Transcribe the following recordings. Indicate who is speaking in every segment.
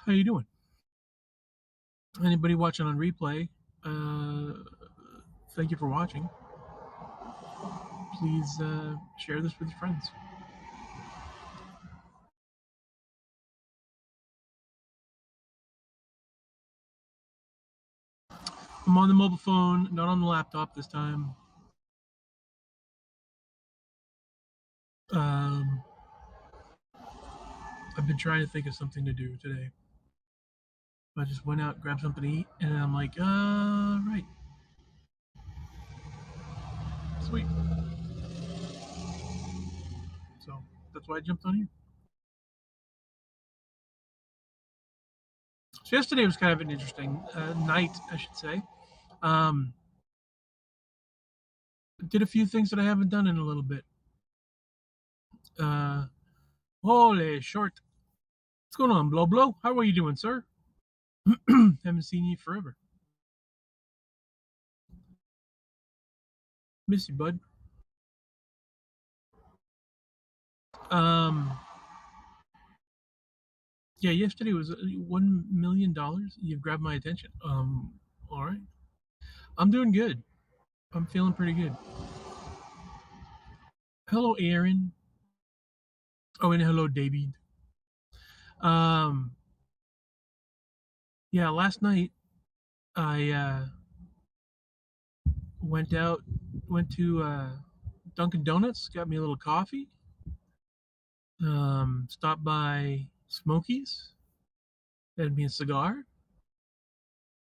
Speaker 1: How you doing? Anybody watching on replay? Uh, Thank you for watching. Please share this with your friends. I'm on the mobile phone, not on the laptop this time. Um, I've been trying to think of something to do today. I just went out, grabbed something to eat, and I'm like, right, sweet. So that's why I jumped on here. So yesterday was kind of an interesting night, I should say. Um, did a few things that I haven't done in a little bit. Uh, Holy short. What's going on, Blow Blow? How are you doing, sir? Haven't seen you forever. Miss you, bud. Um, yeah, yesterday was $1 million. You've grabbed my attention. All right. I'm doing good. I'm feeling pretty good. Hello, Aaron. Oh, and hello, David. Um, yeah, last night I went out, went to Dunkin' Donuts, got me a little coffee. Stopped by Smokies, had me a cigar.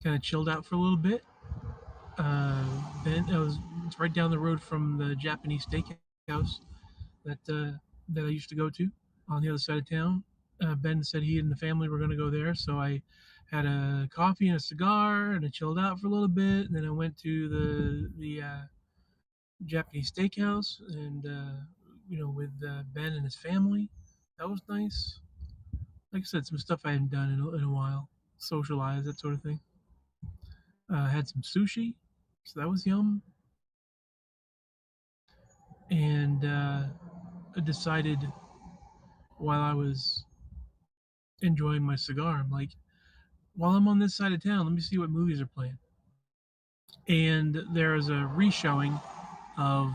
Speaker 1: Kind of chilled out for a little bit. Uh, then it's right down the road from the Japanese steakhouse that I used to go to on the other side of town. Ben said he and the family were going to go there, so I had a coffee and a cigar, and I chilled out for a little bit. And then I went to the Japanese steakhouse, and with Ben and his family. That was nice. Like I said, some stuff I hadn't done in a while, socialize, that sort of thing. Had some sushi, so that was yum. And I decided while I was enjoying my cigar, I'm like, while I'm on this side of town, let me see what movies are playing. And there is a reshowing of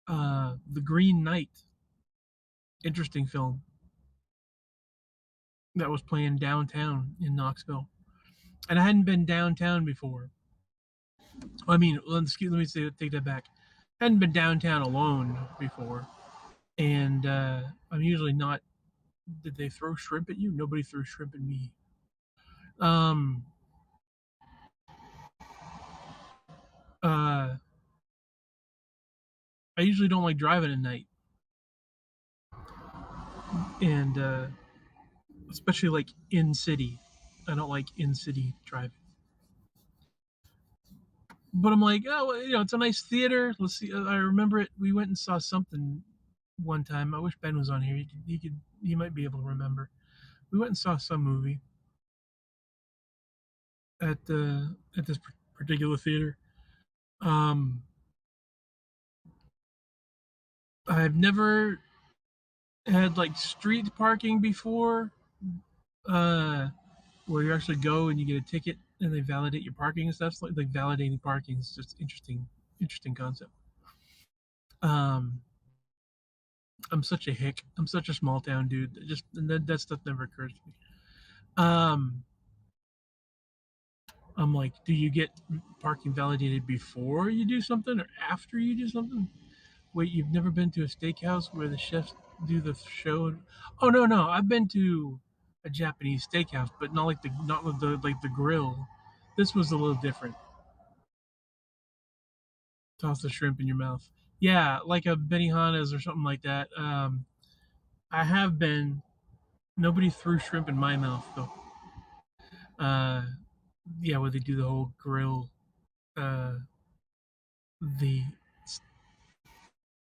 Speaker 1: The Green Knight, interesting film that was playing downtown in Knoxville. And I hadn't been downtown before. I mean, take that back. I hadn't been downtown alone before. And I'm usually not. Did they throw shrimp at you? Nobody threw shrimp at me. Um, uh, I usually don't like driving at night, and especially like in city. I don't like in city driving. But I'm like, oh, well, it's a nice theater. Let's see. I remember it. We went and saw something one time. I wish Ben was on here. He might be able to remember. We went and saw some movie at this particular theater. Um, I've never had like street parking before, uh, where you actually go and you get a ticket and they validate your parking and stuff. Like validating parking is just interesting concept. Um, I'm such a hick. I'm such a small town dude. Just that stuff never occurs to me. Um, I'm like, do you get parking validated before you do something or after you do something? Wait, you've never been to a steakhouse where the chefs do the show? Oh no, I've been to a Japanese steakhouse, but not with the grill. This was a little different. Toss the shrimp in your mouth. Yeah, like a Benihana's or something like that. I have been. Nobody threw shrimp in my mouth though. Uh, yeah, where they do the whole grill. Uh, the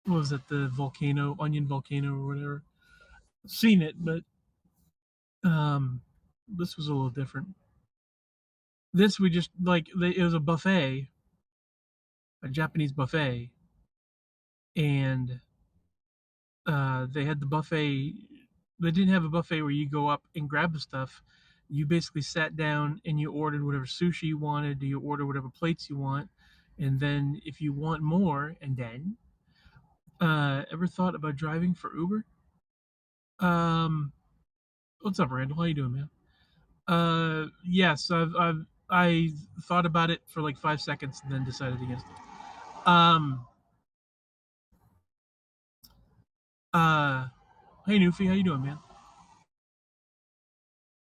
Speaker 1: what was it? The volcano, onion volcano, or whatever. Seen it, but um, this was a little different. This we just it was a buffet, a Japanese buffet, and they had the buffet they didn't have a buffet where you go up and grab the stuff. You basically sat down and you ordered whatever sushi you wanted. You order whatever plates you want, and then if you want more, and then ever thought about driving for Uber? Um, what's up, Randall? How you doing, man? Yes, I thought about it for like 5 seconds and then decided against it. Uh, hey, Newfie, how you doing, man?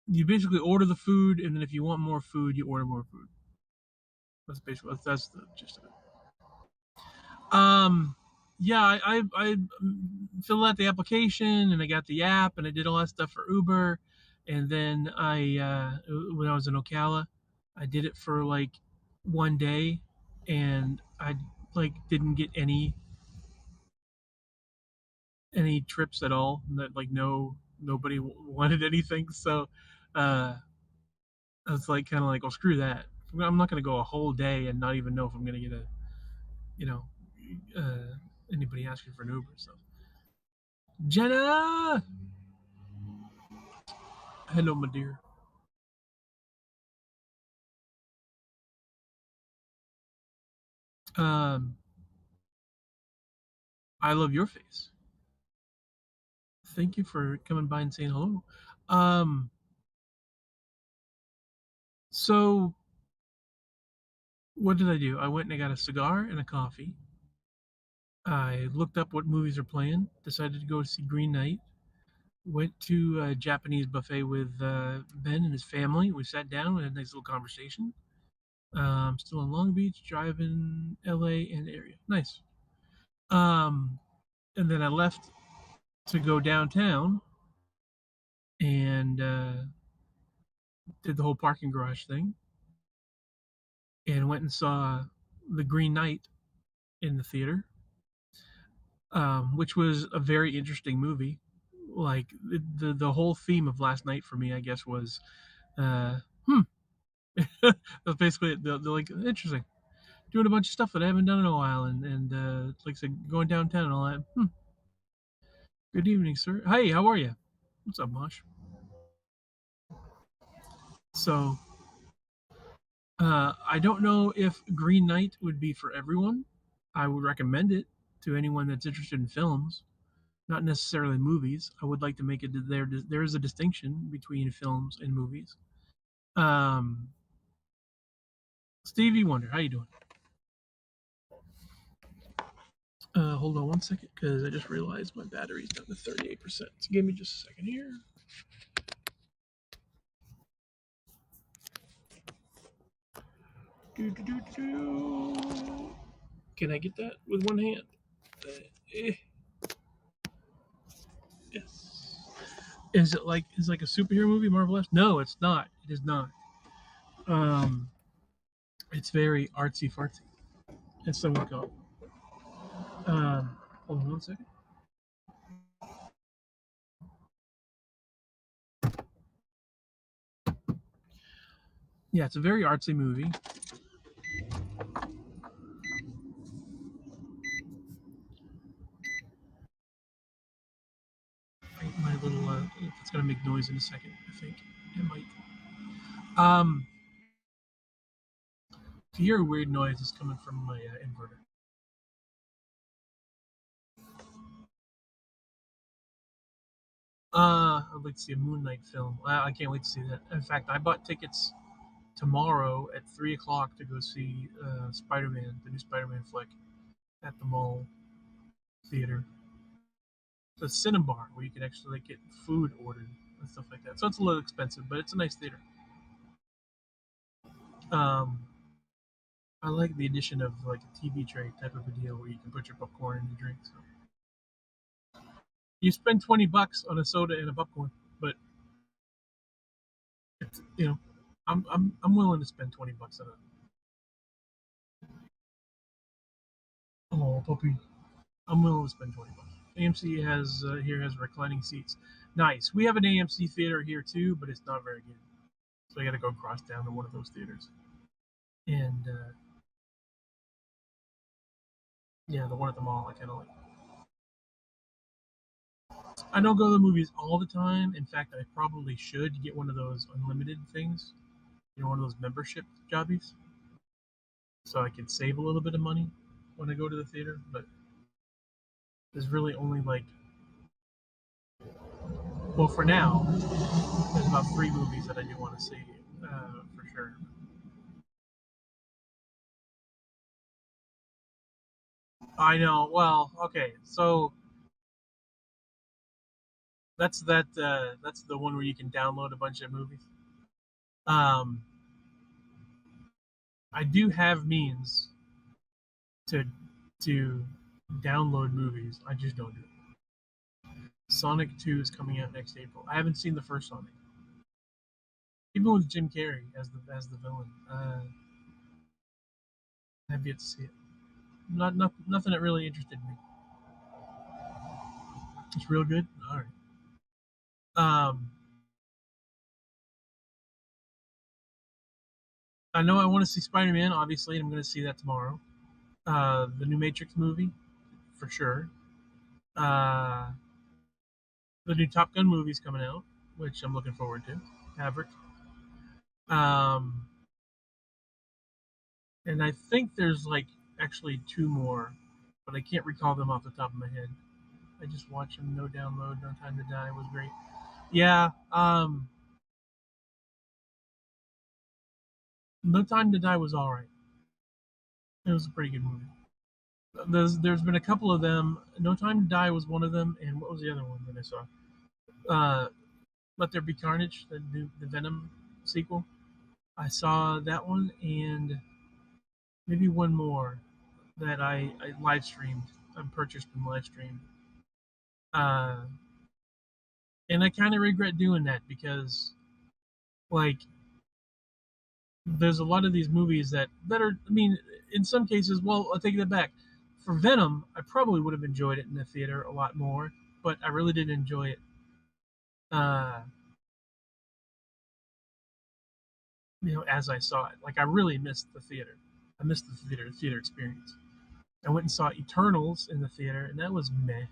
Speaker 1: You basically order the food, and then if you want more food, you order more food. That's basically that's the gist of it. Um, yeah, I filled out the application and I got the app and I did all that stuff for Uber, and then when I was in Ocala, I did it for like one day, and I like didn't get any trips at all. That like nobody wanted anything, so uh, I was like kind of like, well, screw that. I'm not gonna go a whole day and not even know if I'm gonna get a you know uh, anybody asking for an Uber. So Jenna, hello, my dear. Um, I love your face. Thank you for coming by and saying hello. Um, so what did I do? I went and I got a cigar and a coffee. I looked up what movies are playing. Decided to go see Green Knight. Went to a Japanese buffet with Ben and his family. We sat down. We had a nice little conversation. Still in Long Beach, driving LA and area. Nice. Um, and then I left to go downtown and did the whole parking garage thing and went and saw The Green Knight in the theater, which was a very interesting movie. Like the whole theme of last night for me, I guess, was uh, hmm. That's basically it. They're like interesting, doing a bunch of stuff that I haven't done in a while, and like I said, going downtown and all that. Good evening, sir. Hey, how are you? What's up, Mosh? So, I don't know if Green Knight would be for everyone. I would recommend it to anyone that's interested in films, not necessarily movies. I would like to make it there is a distinction between films and movies. Um, Stevie Wonder, how you doing? Hold on one second, because I just realized my battery's down to 38%. So give me just a second here. Do, do, do, do. Can I get that with one hand? Uh, eh, yes. Is it like a superhero movie, Marvelous? No, it's not. It is not. Um, it's very artsy fartsy, as some would call it. Hold on one second. Yeah, it's a very artsy movie. My little, it's gonna make noise in a second. I think it might. Um, if you hear a weird noise, it's coming from my inverter. I'd like to see a Moon Knight film. I can't wait to see that. In fact, I bought tickets tomorrow at 3 o'clock to go see Spider-Man, the new Spider-Man flick, at the mall theater. It's a Cinebar where you can actually like get food ordered and stuff like that. So it's a little expensive, but it's a nice theater. Um, I like the addition of like a TV tray type of a deal where you can put your popcorn and your drink. So you spend $20 on a soda and a popcorn, but it's, I'm willing to spend $20 on a oh puppy. I'm willing to spend $20. AMC has here has reclining seats. Nice. We have an AMC theater here too, but it's not very good. So I got to go across town to one of those theaters. And yeah, the one at the mall I kind of like. I don't go to the movies all the time. In fact, I probably should get one of those unlimited things, one of those membership jobbies, so I can save a little bit of money when I go to the theater. But there's really only like, well, for now, there's about 3 movies that I do want to see for sure. I know. Well, okay, so that's the one where you can download a bunch of movies. Um, I do have means to to download movies. I just don't do it. Sonic 2 is coming out next April. I haven't seen the first Sonic, even with Jim Carrey as the villain. I have yet to see it. Nothing that really interested me. It's real good. All right. Um, I know I want to see Spider Man, obviously, and I'm going to see that tomorrow. The new Matrix movie, for sure. Uh, the new Top Gun movie's coming out, which I'm looking forward to. Maverick. Um, and I think there's like actually 2 more, but I can't recall them off the top of my head. I just watched them. No Download, No Time to Die was great. Yeah. No Time to Die was all right. It was a pretty good movie. There's been a couple of them. No Time to Die was one of them, and what was the other one that I saw? Uh, Let There Be Carnage, the Venom sequel. I saw that one and maybe one more that I live streamed. I purchased and live streamed. Uh, and I kind of regret doing that because, like, there's a lot of these movies that are. I mean, in some cases, well, I'll take that back. For Venom, I probably would have enjoyed it in the theater a lot more, but I really didn't enjoy it. Uh, as I saw it, like I really missed the theater. I missed the theater experience. I went and saw Eternals in the theater, and that was meh.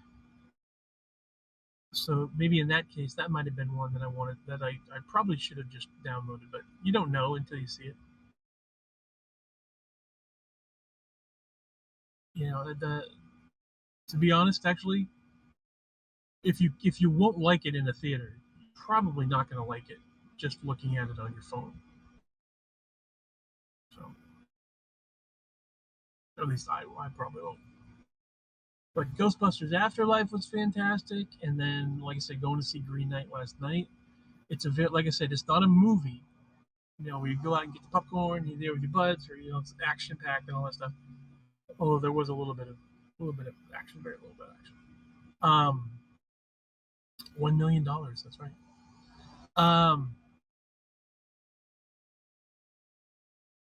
Speaker 1: So maybe in that case, that might have been one that I wanted that I probably should have just downloaded, but you don't know until you see it. To be honest, actually, if you won't like it in a theater, you're probably not going to like it just looking at it on your phone. So at least I probably won't. But Ghostbusters Afterlife was fantastic, and then like I said, going to see Green Knight last night. It's a bit like I said, it's not a movie. Where you go out and get the popcorn, you're there with your buds, or it's action packed and all that stuff. Although there was a little bit of action, very little bit of action. Um, $1 million. That's right. Um,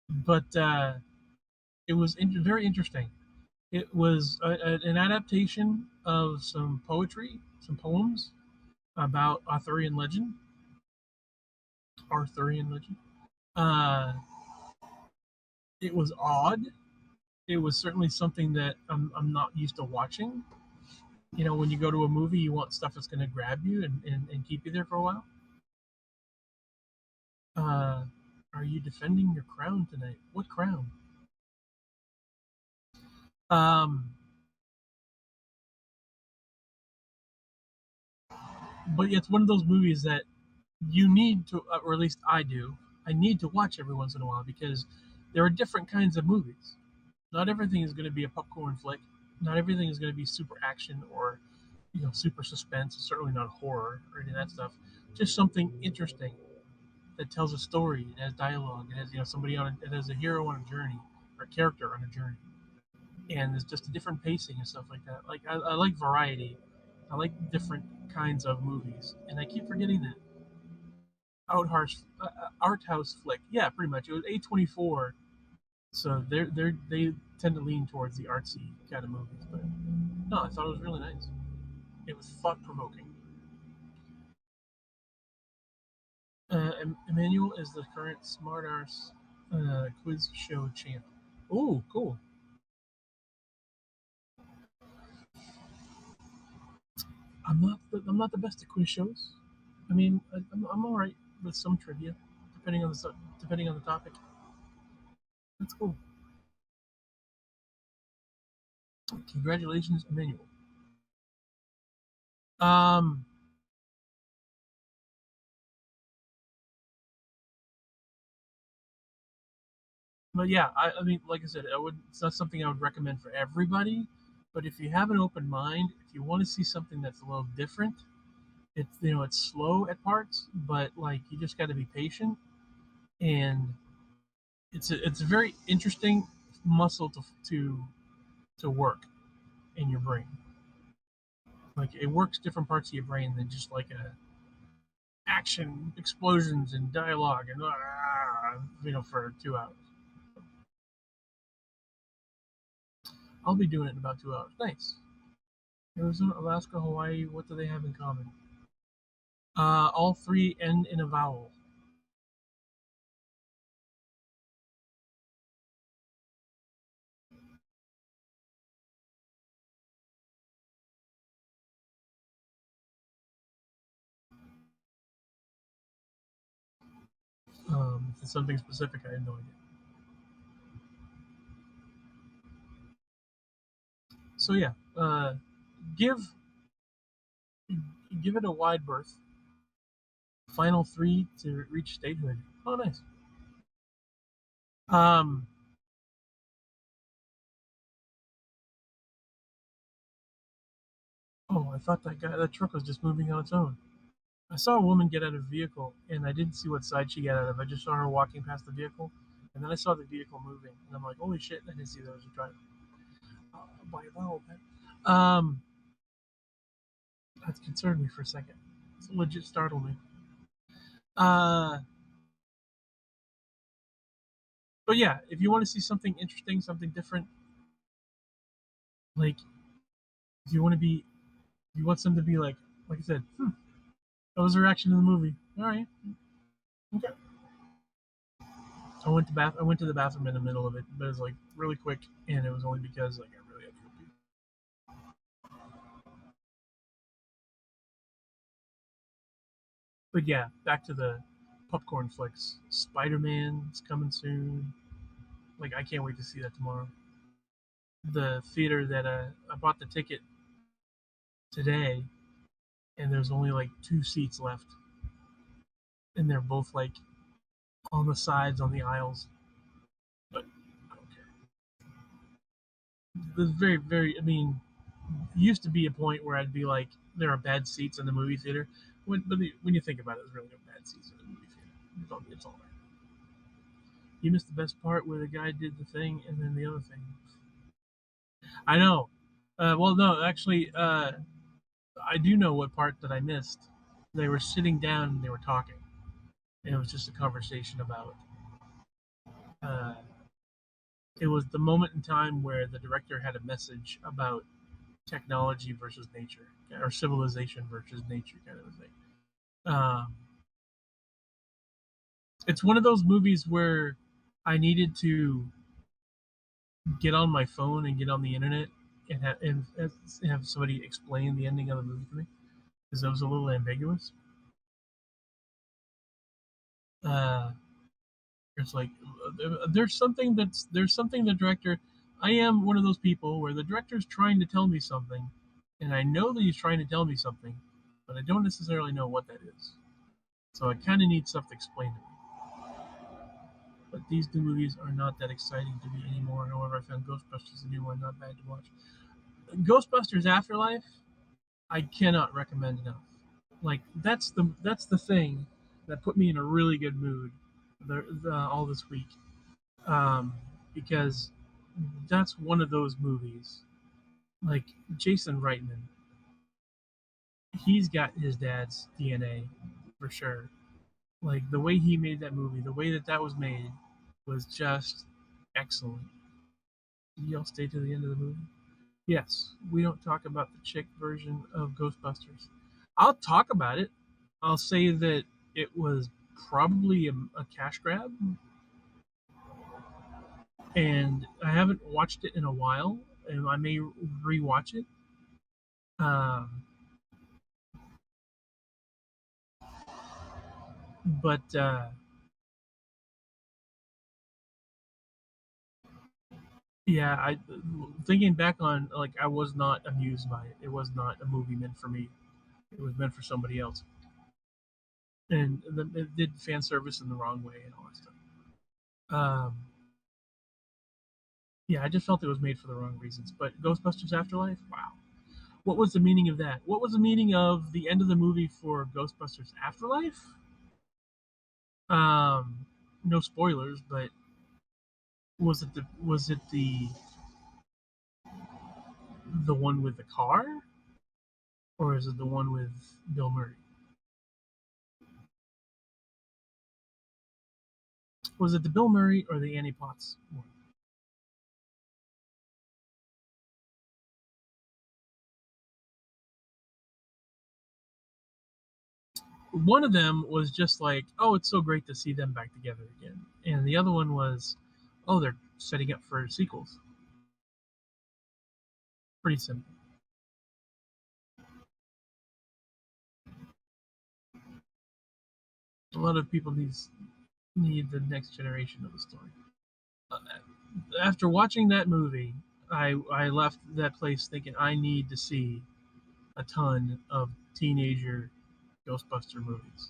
Speaker 1: but it was very interesting. It was an adaptation of some poetry, some poems about Arthurian legend. Uh, it was odd. It was certainly something that I'm not used to watching. When you go to a movie, you want stuff that's going to grab you and keep you there for a while. Uh, are you defending your crown tonight? What crown? Um, but it's one of those movies that you need to, or at least I do. I need to watch every once in a while because there are different kinds of movies. Not everything is going to be a popcorn flick. Not everything is going to be super action or super suspense. Certainly not horror or any of that stuff. Just something interesting that tells a story. It has dialogue. It has somebody it has a hero on a journey or a character on a journey, and there's just a different pacing and stuff like that. Like I like variety. I like different kinds of movies, and I keep forgetting that. Art house flick. Yeah, pretty much. It was A24, so they tend to lean towards the artsy kind of movies. But no, I thought it was really nice. It was thought provoking. Emmanuel is the current Smart Arts quiz show champ. Ooh, cool. I'm not the best at quiz shows. I mean, I'm all right with some trivia, depending on the topic. That's cool. Congratulations, Emmanuel. Um, but yeah, I mean, like I said, I would. It's not something I would recommend for everybody. But if you have an open mind, if you want to see something that's a little different, it's it's slow at parts, but like you just got to be patient, and it's a very interesting muscle to work in your brain. Like it works different parts of your brain than just like a action, explosions, and dialogue, and for 2 hours. I'll be doing it in about 2 hours. Nice. Arizona, Alaska, Hawaii. What do they have in common? All three end in a vowel. If it's something specific, I have no idea. So yeah, give give it a wide berth. Final three to reach statehood. Oh, nice. Um, oh, I thought that truck was just moving on its own. I saw a woman get out of a vehicle, and I didn't see what side she got out of. I just saw her walking past the vehicle, and then I saw the vehicle moving, and I'm like, "Holy shit!" I didn't see there was a driver. By a vowel pet. That concerned me for a second. It's legit startled me. Uh, but yeah, if you want to see something interesting, something different, like if you want to be, if you want something to be like I said, that was a reaction to the movie. All right, okay. I went to the bathroom in the middle of it, but it was like really quick, and it was only because like I really had to go pee. But yeah, back to the popcorn flicks. Spider Man's coming soon. Like I can't wait to see that tomorrow. The theater that I bought the ticket today, and there's only like 2 seats left, and they're both like on the sides on the aisles. But I don't care. There's very. I mean, used to be a point where I'd be like, there are bad seats in the movie theater. When you think about it, there's really no bad seats in the movie theater. It's all right. You missed the best part where the guy did the thing and then the other thing. I know. Well, no, actually, I do know what part that I missed. They were sitting down and they were talking. And it was just a conversation about. Uh, it was the moment in time where the director had a message about technology versus nature, or civilization versus nature, kind of a thing. Um, it's one of those movies where I needed to get on my phone and get on the internet and have somebody explain the ending of the movie to me because it was a little ambiguous. Uh, it's like there's something the director. I am one of those people where the director's trying to tell me something, and I know that he's trying to tell me something, but I don't necessarily know what that is. So I kind of need stuff to explain to me. But these new movies are not that exciting to me anymore. However, I found Ghostbusters, the new one, not bad to watch. Ghostbusters Afterlife, I cannot recommend enough. Like that's the thing that put me in a really good mood all this week, um, because that's one of those movies. Like Jason Reitman, he's got his dad's DNA for sure. Like the way he made that movie, the way that was made, was just excellent. Did y'all stay to the end of the movie? Yes, we don't talk about the chick version of Ghostbusters. I'll talk about it. I'll say that it was probably a cash grab, and I haven't watched it in a while, and I may rewatch it. Um, But yeah, I thinking back on like I was not amused by it. It was not a movie meant for me. It was meant for somebody else, and it did fan service in the wrong way and all that stuff. Um, yeah, I just felt it was made for the wrong reasons. But Ghostbusters Afterlife, wow. What was the meaning of that? What was the meaning of the end of the movie for Ghostbusters Afterlife? Um, no spoilers, but was it the one with the car, or is it the one with Bill Murray? Was it the Bill Murray or the Annie Potts one? One of them was just like, oh, it's so great to see them back together again, and the other one was, oh, they're setting up for sequels. Pretty simple. A lot of people need the next generation of the story. Uh, After watching that movie, I left that place thinking I need to see a ton of teenager Ghostbuster movies.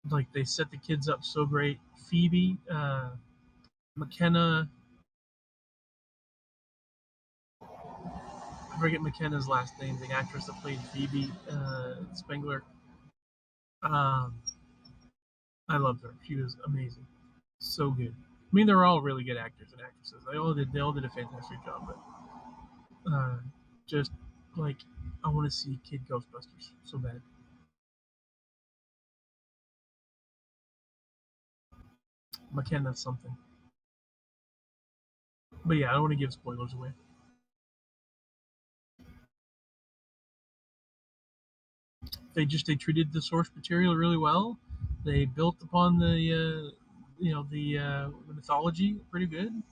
Speaker 1: Like they set the kids up so great. Phoebe, McKenna, I forget McKenna's last name, the actress that played Phoebe Spengler. Um, I loved her. She was amazing, so good. I mean, they're all really good actors and actresses. They all did a fantastic job. But just like I want to see Kid Ghostbusters so bad. McKenna's something. But yeah, I don't want to give spoilers away. They treated the source material really well. They built upon the mythology pretty good.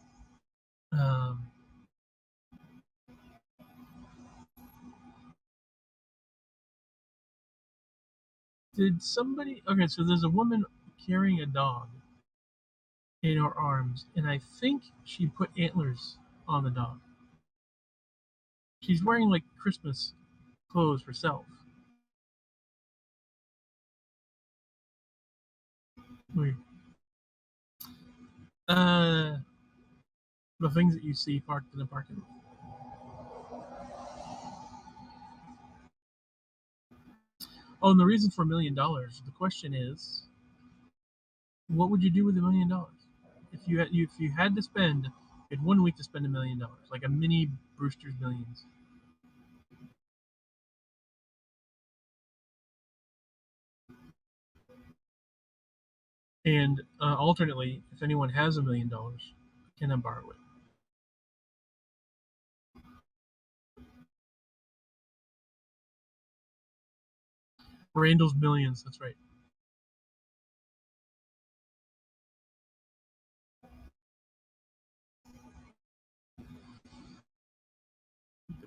Speaker 1: Um, did somebody? Okay, so there's a woman carrying a dog in her arms, and I think she put antlers on the dog. She's wearing like Christmas clothes herself. Weird. Uh, the things that you see parked in the parking lot. Oh, and the reason for $1 million. The question is, what would you do with $1 million if you had to spend in 1 week to spend $1 million, like a mini Brewster's Millions? And alternately, if anyone has $1 million, can I borrow it? Randall's Millions. That's right.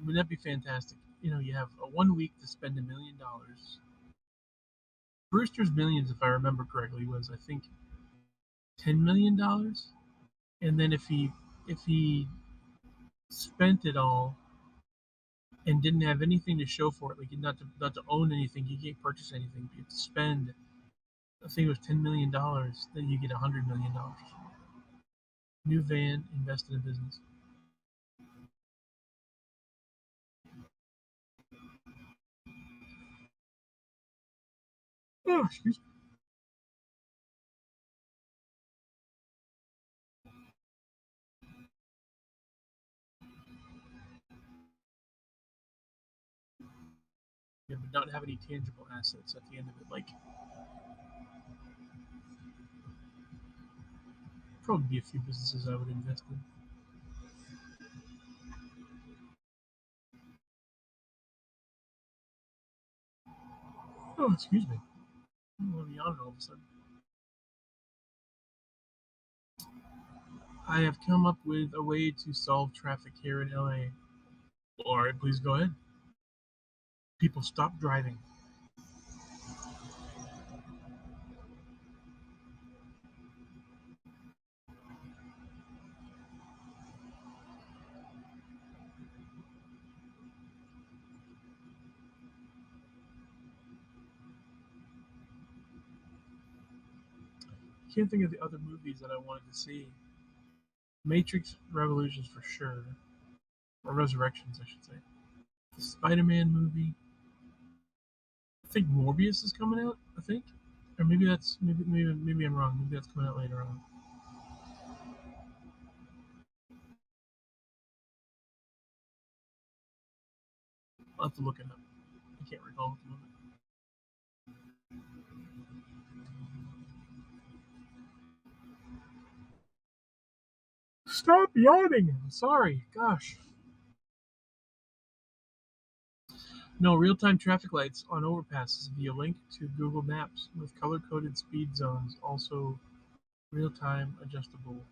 Speaker 1: Would that be fantastic? You have a 1 week to spend $1 million. Brewster's Millions, if I remember correctly, was I think $10 million. And then if he spent it all and didn't have anything to show for it, like not to own anything, he can't purchase anything. You have to spend, I think it was $10 million, then you get $100 million. New van, invest in a business. Oh, excuse me. Yeah, but not have any tangible assets at the end of it. Like probably be a few businesses I would invest in. Oh, excuse me. I'm going to yawn all of a sudden. I have come up with a way to solve traffic here in LA. All right, please go ahead. People stop driving. Can't think of the other movies that I wanted to see. Matrix Revolutions for sure, or Resurrections, I should say. The Spider-Man movie. I think Morbius is coming out. I think, or maybe maybe I'm wrong. Maybe that's coming out later on. I'll have to look it up. I can't recall at the moment. Stop yawning. Sorry. Gosh. No, real-time traffic lights on overpasses via link to Google Maps with color-coded speed zones. Also, real-time adjustable.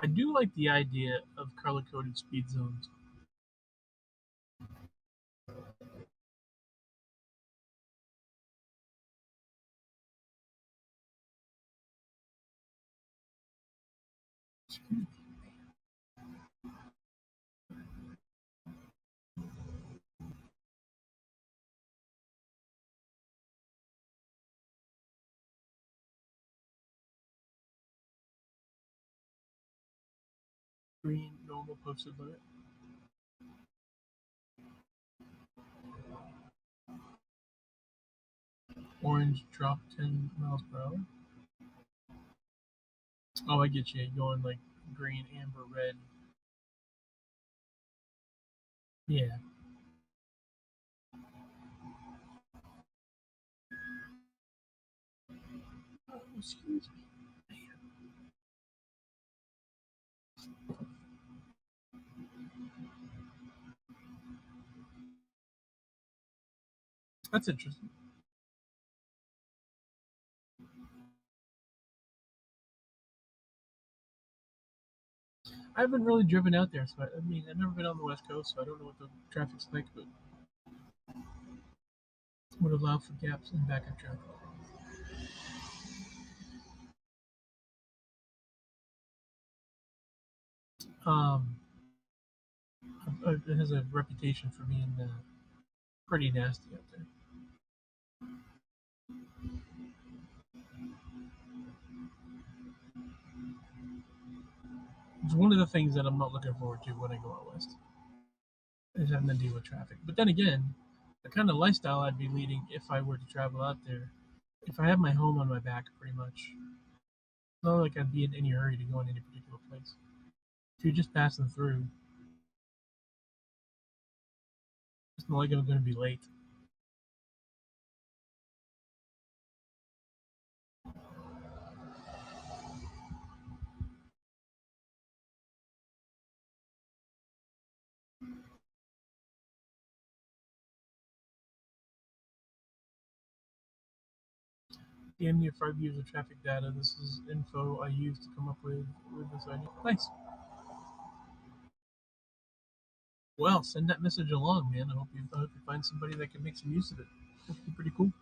Speaker 1: I do like the idea of color-coded speed zones. Green normal posted limit. Orange drop 10 miles per hour. Oh, I get you. Going like green, amber, red. Yeah. Oh, excuse me. That's interesting. I haven't really driven out there, so I mean, I've never been on the West Coast, so I don't know what the traffic's like, but would allow for gaps in backup traffic. Um, it has a reputation for being pretty nasty out there. It's one of the things that I'm not looking forward to when I go out west is having to deal with traffic. But then again, the kind of lifestyle I'd be leading if I were to travel out there, if I have my home on my back, pretty much, it's not like I'd be in any hurry to go in any particular place. If you're just passing through, it's not like I'm going to be late. Damn near 5 years of traffic data. This is info I used to come up with this idea. Nice. Well, send that message along, man. I hope you find somebody that can make some use of it. That'd be pretty cool.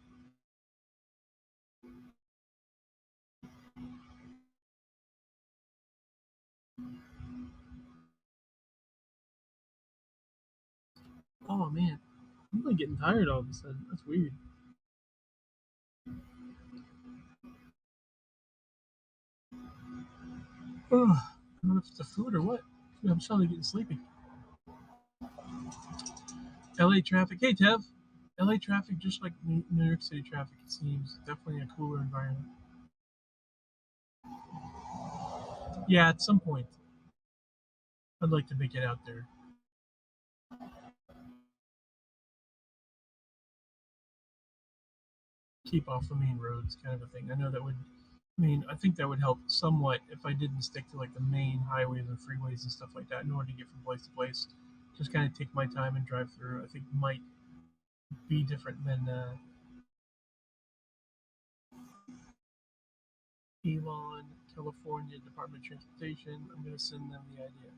Speaker 1: Oh man, I'm like getting tired all of a sudden. That's weird. Ugh. I don't know if it's the food or what. I'm suddenly getting sleepy. LA traffic. Hey, Tev. LA traffic, just like New York City traffic, it seems definitely a cooler environment. Yeah, at some point, I'd like to make it out there. Keep off the main roads, kind of a thing. I know that would. I mean, I think that would help somewhat if I didn't stick to like the main highways and freeways and stuff like that in order to get from place to place. Just kind of take my time and drive through. I think might be different than Elon, California Department of Transportation. I'm going to send them the idea.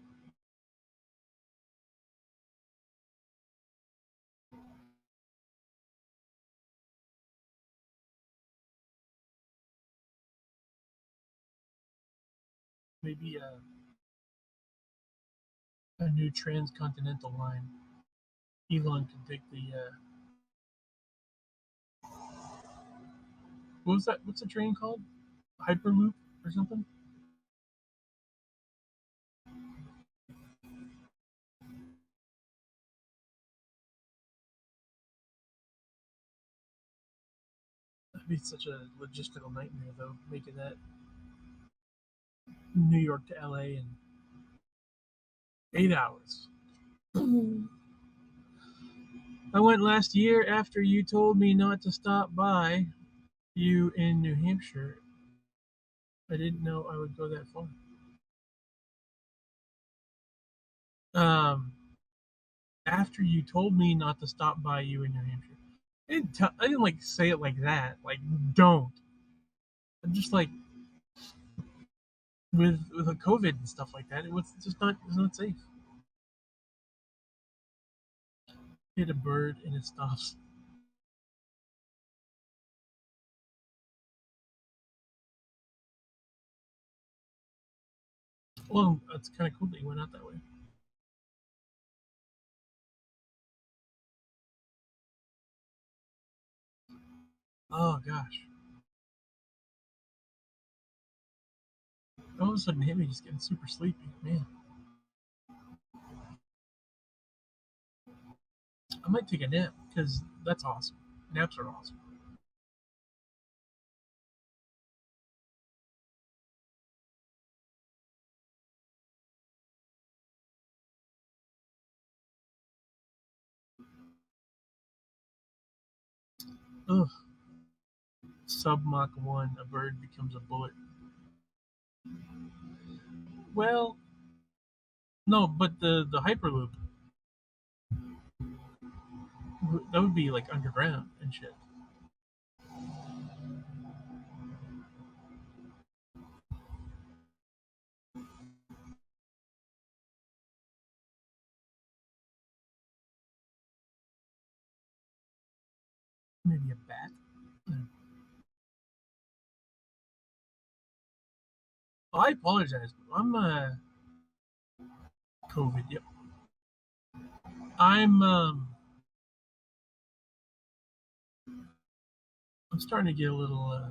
Speaker 1: Maybe a new transcontinental line. Elon could take the what was that? What's the train called? Hyperloop or something? That'd be such a logistical nightmare, though, making that New York to LA in 8 hours. I went last year after you told me not to stop by you in New Hampshire. I didn't know I would go that far. Um, After you told me not to stop by you in New Hampshire. I didn't like say it like that. Like, don't. I'm just like with a COVID and stuff like that. It was just not. It's not safe. Hit a bird and it stops. Well, it's kind of cool that you went out that way. Oh gosh. All of a sudden hit me just getting super sleepy. Man, I might take a nap because that's awesome. Naps are awesome. Ugh. Sub Mach 1, a bird becomes a bullet. Well, no, but the Hyperloop, that would be like underground and shit. Maybe a bat. Oh, I apologize. I'm COVID. Yep. I'm starting to get a little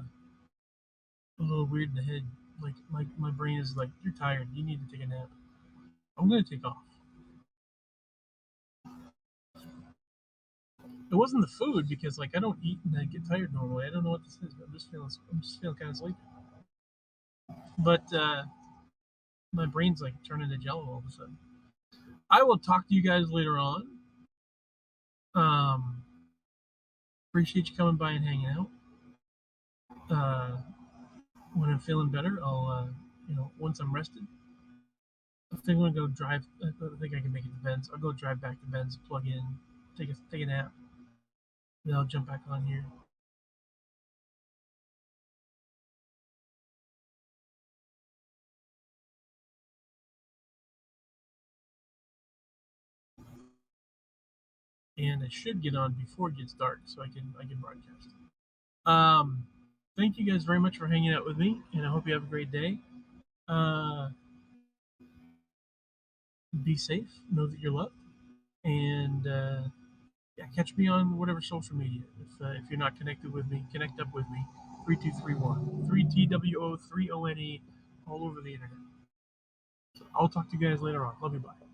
Speaker 1: weird in the head. Like my brain is like, you're tired. You need to take a nap. I'm gonna take off. It wasn't the food because like I don't eat and I get tired normally. I don't know what this is. I'm just feeling kind of sleepy. But my brain's like turning to jello all of a sudden. I will talk to you guys later on. Um, Appreciate you coming by and hanging out. Uh, when I'm feeling better, I'll once I'm rested, I think I'm gonna go drive. I think I can make it to Ben's. I'll go drive back to Ben's, plug in, take a nap, then I'll jump back on here. And I should get on before it gets dark so I can broadcast. Um, Thank you guys very much for hanging out with me, and I hope you have a great day. Uh, be safe, know that you're loved, and yeah, catch me on whatever social media. If you're not connected with me, connect up with me. 3231 3TWO 3ONE all over the internet. So I'll talk to you guys later on. Love you. Bye.